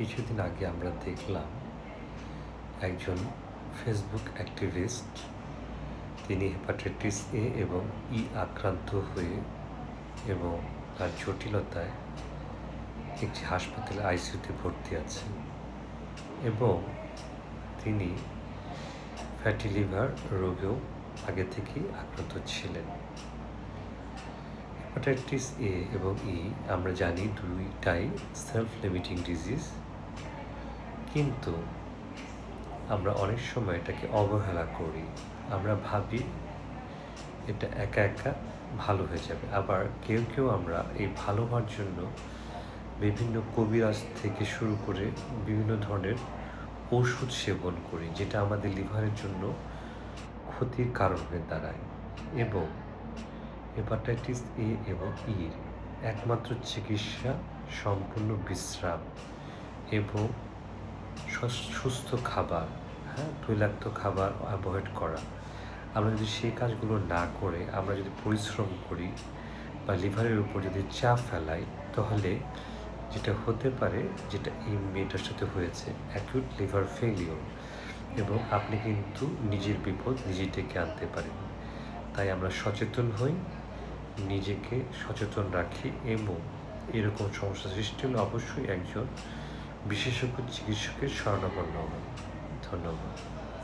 কিছুদিন আগে আমরা দেখলাম একজন ফেসবুক অ্যাক্টিভিস্ট তিনি হেপাটাইটিস এ এবং ই আক্রান্ত হয়ে এবং তার জটিলতায় একটি হাসপাতালে আইসিইউতে ভর্তি আছেন এবং তিনি ফ্যাটি লিভার রোগেও আগে থেকেই আক্রান্ত ছিলেন। হেপাটাইটিস এ এবং ই আমরা জানি দুইটাই সেলফ লিমিটিং ডিজিজ, কিন্তু আমরা অনেক সময় এটাকে অবহেলা করি। আমরা ভাবি এটা একা একা ভালো হয়ে যাবে, আবার কেউ কেউ আমরা এই ভালো হওয়ার জন্য বিভিন্ন কবিরাজ থেকে শুরু করে বিভিন্ন ধরনের ওষুধ সেবন করি, যেটা আমাদের লিভারের জন্য ক্ষতির কারণ হয়ে দাঁড়ায়। এবং হেপাটাইটিস এ এবং ইর একমাত্র চিকিৎসা সম্পূর্ণ বিশ্রাম এবং সুস্থ খাবার, তৈলাক্ত খাবার অ্যাভয়েড করা। আমরা যদি সেই কাজগুলো না করে আমরা যদি পরিশ্রম করি বা লিভারের উপর যদি চাপ ফেলাই, তাহলে যেটা হতে পারে, যেটা এই মেয়েটার সাথে হয়েছে, অ্যাকিউট লিভার ফেলিওর, এবং আপনি কিন্তু নিজের বিপদ নিজে ডেকে আনতে পারেন। তাই আমরা সচেতন হই, নিজেকে সচেতন রাখি এবং এরকম সমস্যা সৃষ্টি হলে অবশ্যই একজন বিশেষজ্ঞ চিকিৎসকের শরণাপন্ন হন। ধন্যবাদ।